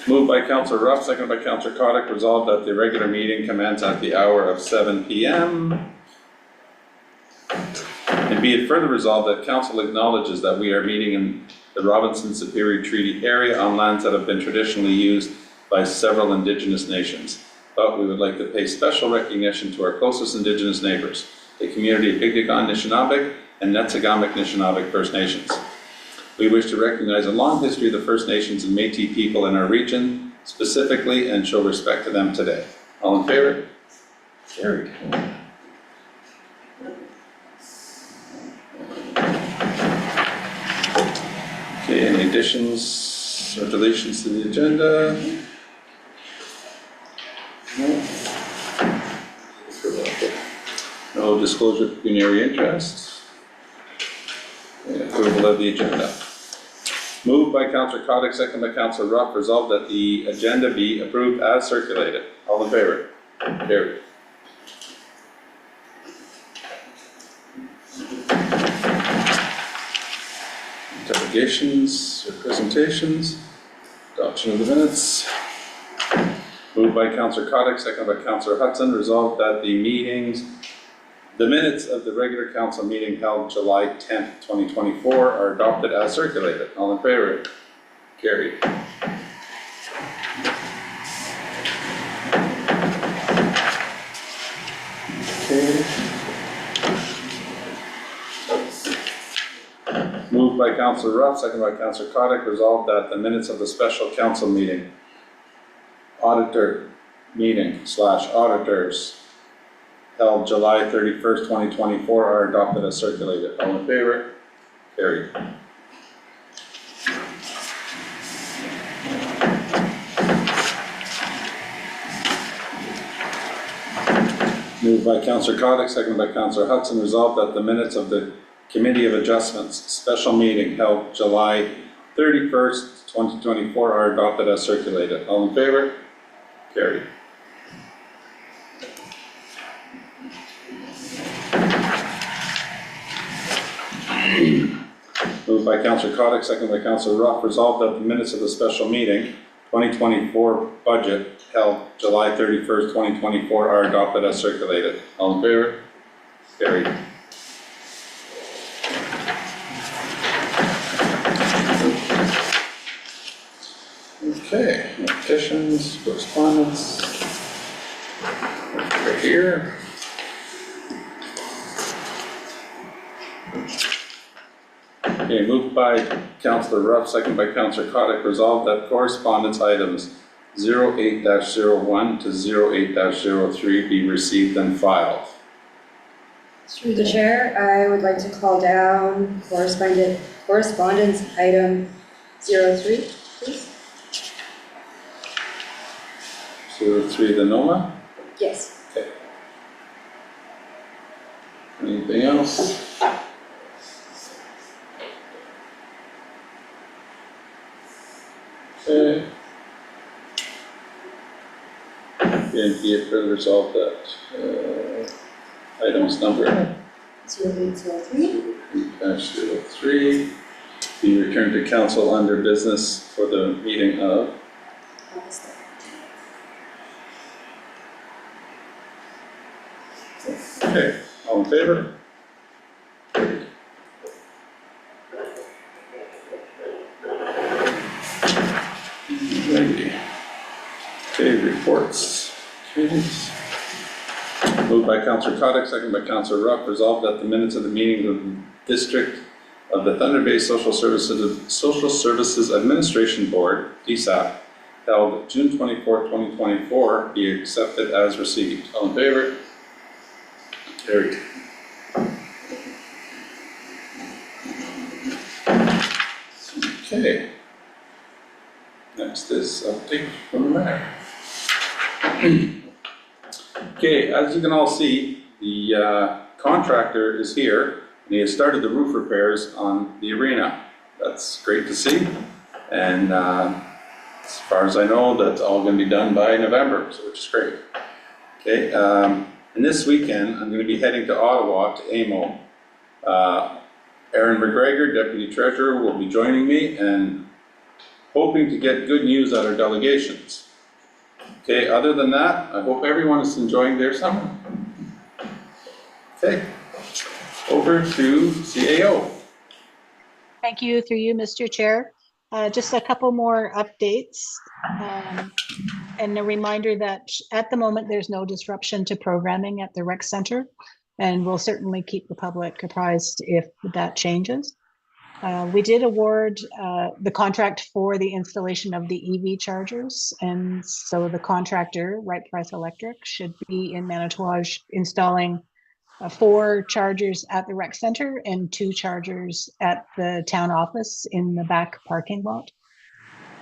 Moved by Councillor Ruff, seconded by Councillor Cottick, resolved that the regular meeting commence at the hour of 7 p.m. And be it further resolved that Council acknowledges that we are meeting in the Robinson Superior Treaty area on lands that have been traditionally used by several Indigenous nations. But we would like to pay special recognition to our closest Indigenous neighbours, the community of Bigdigan Nishnawbeg and Netsigamek Nishnawbeg First Nations. We wish to recognize a long history of the First Nations and Métis people in our region specifically and show respect to them today. All in favor? Carried. Okay, any additions or deletions to the agenda? No disclosure of pecuniary interest. And approval of the agenda. Moved by Councillor Cottick, second by Councillor Ruff, resolved that the agenda be approved as circulated. All in favor? Carried. Interrogations or presentations? Adoption of the minutes. Moved by Councillor Cottick, second by Councillor Hudson, resolved that the minutes of the regular council meeting held July 10th, 2024 are adopted as circulated. All in favor? Carried. Okay. Moved by Councillor Ruff, second by Councillor Cottick, resolved that the minutes of the special council meeting, auditors held July 31st, 2024 are adopted as circulated. All in favor? Carried. Moved by Councillor Cottick, seconded by Councillor Hudson, resolved that the minutes of the Committee of Adjustments special meeting held July 31st, 2024 are adopted as circulated. All in favor? Carried. Moved by Councillor Cottick, seconded by Councillor Ruff, resolved that the minutes of the special meeting 2024 budget held July 31st, 2024 are adopted as circulated. All in favor? Carried. Okay, petitions, correspondence, right here. Okay, moved by Councillor Ruff, second by Councillor Cottick, resolved that correspondence items 08-01 to 08-03 be received and filed. Through the chair, I would like to call down correspondence item 03, please. 03, the NOMA. Yes. Okay. Anything else? Okay. And be it further resolved that items number 0803. 08-03 be returned to council under business for the meeting of Okay, all in favor? Righty. Okay, reports, committees. Moved by Councillor Cottick, second by Councillor Ruff, resolved that the minutes of the meeting of the District of the Thunder Bay Social Services Administration Board, DSAP, held June 24, 2024, be accepted as received. All in favor? Carried. Okay. Next is update from the mayor. Okay, as you can all see, the contractor is here and he has started the roof repairs on the arena. That's great to see. And as far as I know, that's all going to be done by November, so which is great. Okay. And this weekend, I'm going to be heading to Ottawa to AMO. Aaron McGregor, Deputy Treasurer, will be joining me, and hoping to get good news at our delegations. Okay, other than that, I hope everyone is enjoying their summer. Okay, over to CAO. Thank you, through you, Mr. Chair. Just a couple more updates. And a reminder that at the moment, there's no disruption to programming at the rec center. And we'll certainly keep the public apprised if that changes. We did award the contract for the installation of the EV chargers. And so the contractor, Right Price Electric, should be in Manitouwadge installing 4 chargers at the rec center and 2 chargers at the town office in the back parking lot.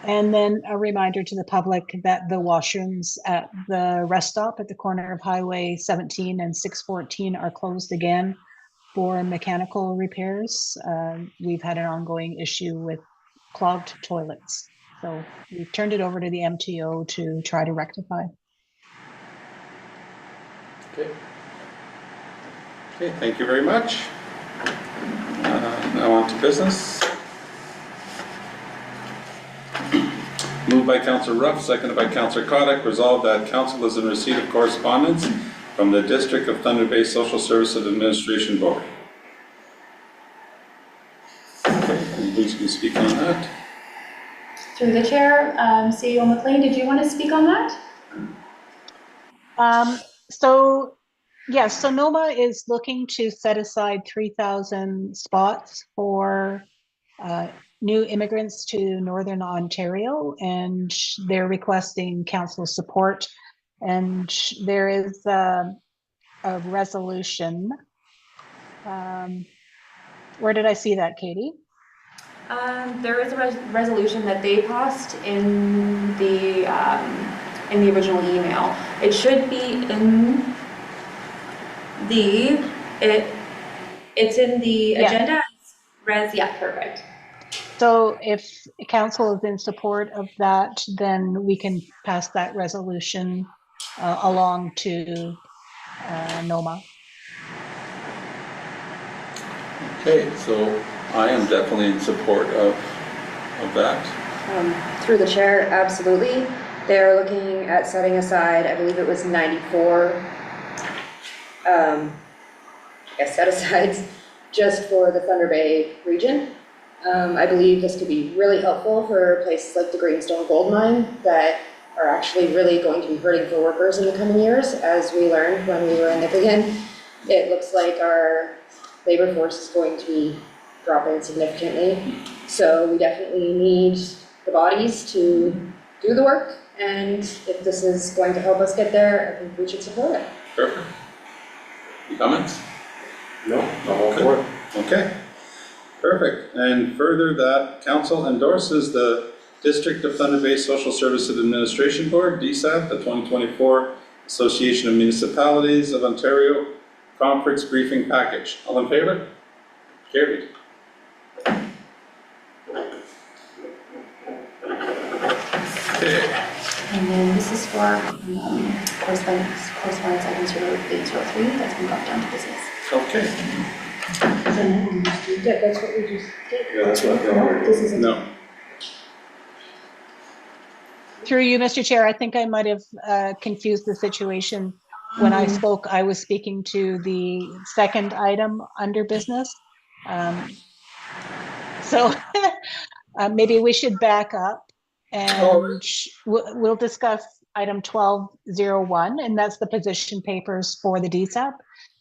And then a reminder to the public that the washrooms at the rest stop at the corner of Highway 17 and 614 are closed again for mechanical repairs. We've had an ongoing issue with clogged toilets. So we've turned it over to the MTO to try to rectify. Okay. Okay, thank you very much. Now on to business. Moved by Councillor Ruff, seconded by Councillor Kodak. Resolved that council is in receipt of correspondence from the District of Thunder Bay Social Services Administration Board. Okay, who's going to speak on that? Through the chair, CEO McLean, did you want to speak on that? So NOMA is looking to set aside 3,000 spots for new immigrants to Northern Ontario, and they're requesting council support. And there is a resolution. Where did I see that, Katie? There is a resolution that they passed in the original email. It should be in the it's in the agenda. Yeah, perfect. So if council is in support of that, then we can pass that resolution along to NOMA. Okay, so I am definitely in support of that. Through the chair, absolutely. They're looking at setting aside, I believe it was 94 set-asides just for the Thunder Bay region. I believe this could be really helpful for places like the Greenstone Gold Mine that are actually really going to be hurting for workers in the coming years. As we learned when we were in Nipigon, it looks like our labor force is going to be dropping significantly. So we definitely need the bodies to do the work. And if this is going to help us get there, I think we should support it. Perfect. Any comments? No, I'm all for it. Okay, perfect. And further, that council endorses the District of Thunder Bay Social Services Administration Board, DSAP, the 2024 Association of Municipalities of Ontario Conference Briefing Package. All in favor? Carried. Okay. And then this is for correspondence item 0803 that's been brought down to business. Okay. That's what we just did. Yeah, that's what I No, this isn't. No. Through you, Mr. Chair, I think I might have confused the situation. When I spoke, I was speaking to the second item under business. So maybe we should back up and we'll discuss item 1201, and that's the position papers for the DSAP.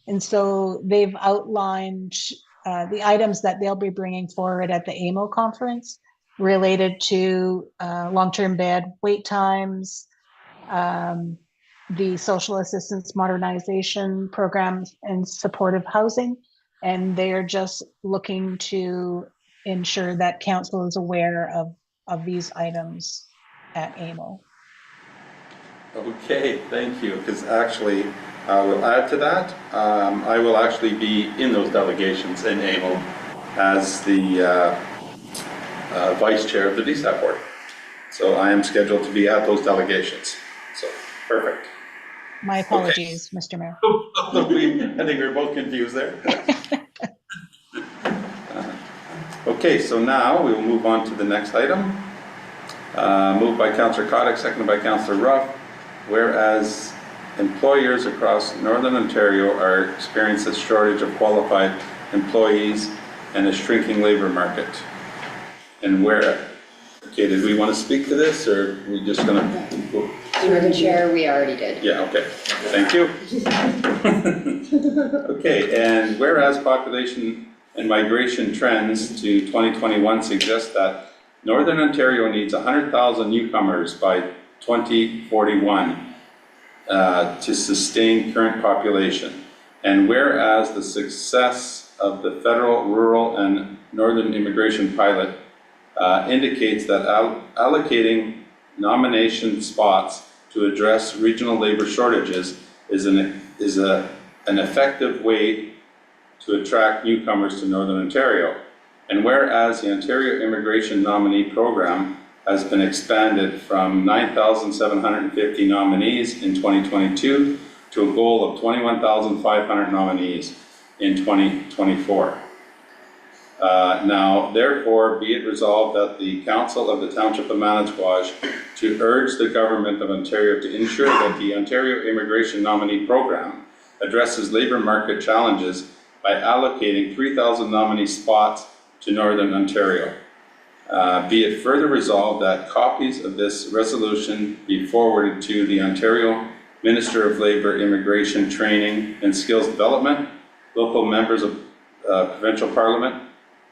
And so they've outlined the items that they'll be bringing forward at the AMO conference related to long-term bed wait times, the social assistance modernization programs and supportive housing. And they're just looking to ensure that council is aware of these items at AMO. Okay, thank you, because actually, I will add to that. I will actually be in those delegations in AMO as the vice chair of the DSAP board. So I am scheduled to be at those delegations. So, perfect. My apologies, Mr. Mayor. I think we're both confused there. Okay, so now we will move on to the next item. Moved by Councillor Kotick, seconded by Councillor Ruff. Whereas employers across Northern Ontario are experiencing a shortage of qualified employees and a shrinking labor market. And where, okay, did we want to speak to this, or are we just gonna? Through the chair, we already did. Yeah, okay, thank you. Okay, and whereas population and migration trends to 2021 suggest that Northern Ontario needs 100,000 newcomers by 2041 to sustain current population. And whereas the success of the federal, rural, and northern immigration pilot indicates that allocating nomination spots to address regional labor shortages is an effective way to attract newcomers to Northern Ontario. And whereas the Ontario Immigration Nominee Program has been expanded from 9,750 nominees in 2022 to a goal of 21,500 nominees in 2024. Now, therefore, be it resolved that the Council of the Township of Manitouwadge to urge the Government of Ontario to ensure that the Ontario Immigration Nominee Program addresses labour market challenges by allocating 3,000 nominee spots to Northern Ontario. Be it further resolved that copies of this resolution be forwarded to the Ontario Minister of Labour, Immigration, Training and Skills Development, local members of Provincial Parliament,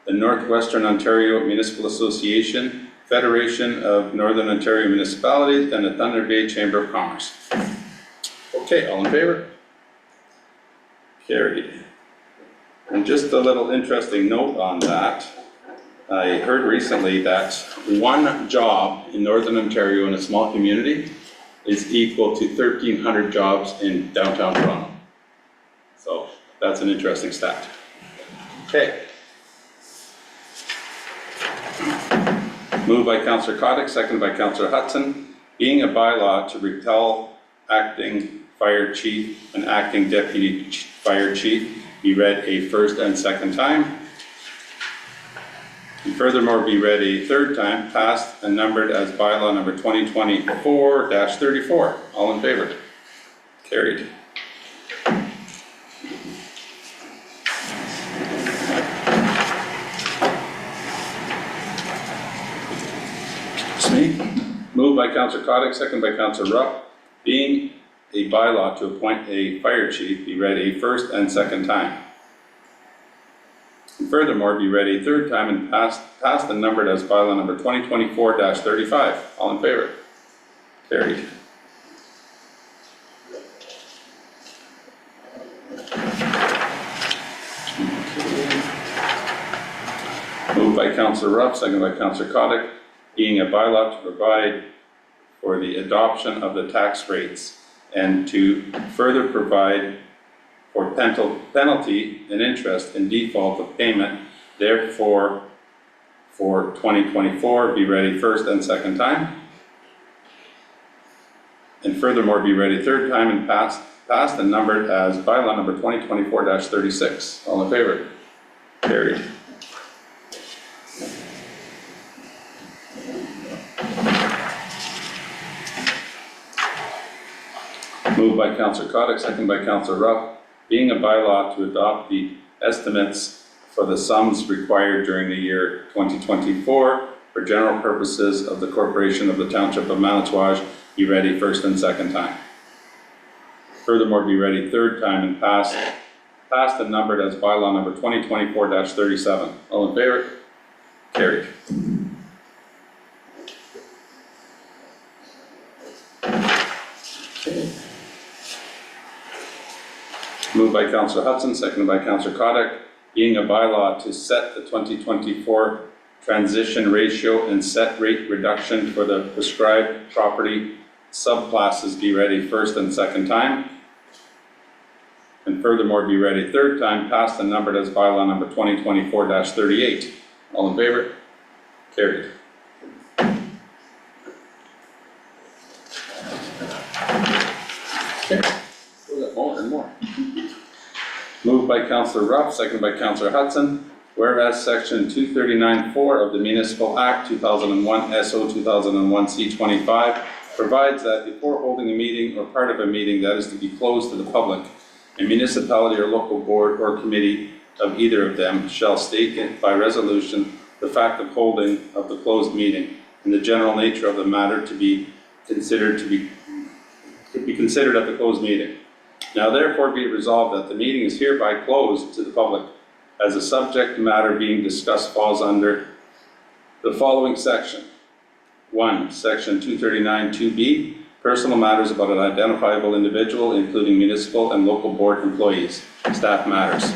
the Northwestern Ontario Municipal Association, Federation of Northern Ontario Municipalities, and the Thunder Bay Chamber of Commerce. Okay, all in favor? Carried. And just a little interesting note on that. I heard recently that one job in Northern Ontario in a small community is equal to 1,300 jobs in downtown Toronto. So that's an interesting stat. Okay. Moved by Councillor Kotick, seconded by Councillor Hudson. Being a bylaw to repel acting fire chief and acting deputy fire chief be read a first and second time. And furthermore, be read a third time, passed and numbered as bylaw number 2024-34. All in favor? Carried. Excuse me. Moved by Councillor Kotick, second by Councillor Ruff. Being a bylaw to appoint a fire chief be read a first and second time. And furthermore, be read a third time and passed and numbered as bylaw number 2024-35. All in favor? Carried. Moved by Councillor Ruff, second by Councillor Kotick. Being a bylaw to provide for the adoption of the tax rates and to further provide for penalty and interest in default of payment, therefore, for 2024, be read a first and second time. And furthermore, be read a third time and passed and numbered as bylaw number 2024-36. All in favor? Carried. Moved by Councillor Kotick, second by Councillor Ruff. Being a bylaw to adopt the estimates for the sums required during the year 2024 for general purposes of the Corporation of the Township of Manitouwadge be read a first and second time. Furthermore, be read a third time and passed and numbered as bylaw number 2024-37. All in favor? Carried. Okay. Moved by Councillor Hudson, seconded by Councillor Kotick. Being a bylaw to set the 2024 transition ratio and set rate reduction for the prescribed property subclasses be read a first and second time. And furthermore, be read a third time, passed and numbered as bylaw number 2024-38. All in favor? Carried. Okay. More and more. Moved by Councillor Ruff, seconded by Councillor Hudson. Whereas Section 239(4) of the Municipal Act 2001 SO 2001 C25 provides that before holding a meeting or part of a meeting that is to be closed to the public, a municipality or local board or committee of either of them shall state it by resolution the fact of holding of the closed meeting and the general nature of the matter to be considered at the closed meeting. Now therefore be it resolved that the meeting is hereby closed to the public as the subject matter being discussed falls under the following section. 1. Section 239(2)B, personal matters about an identifiable individual, including municipal and local board employees, staff matters.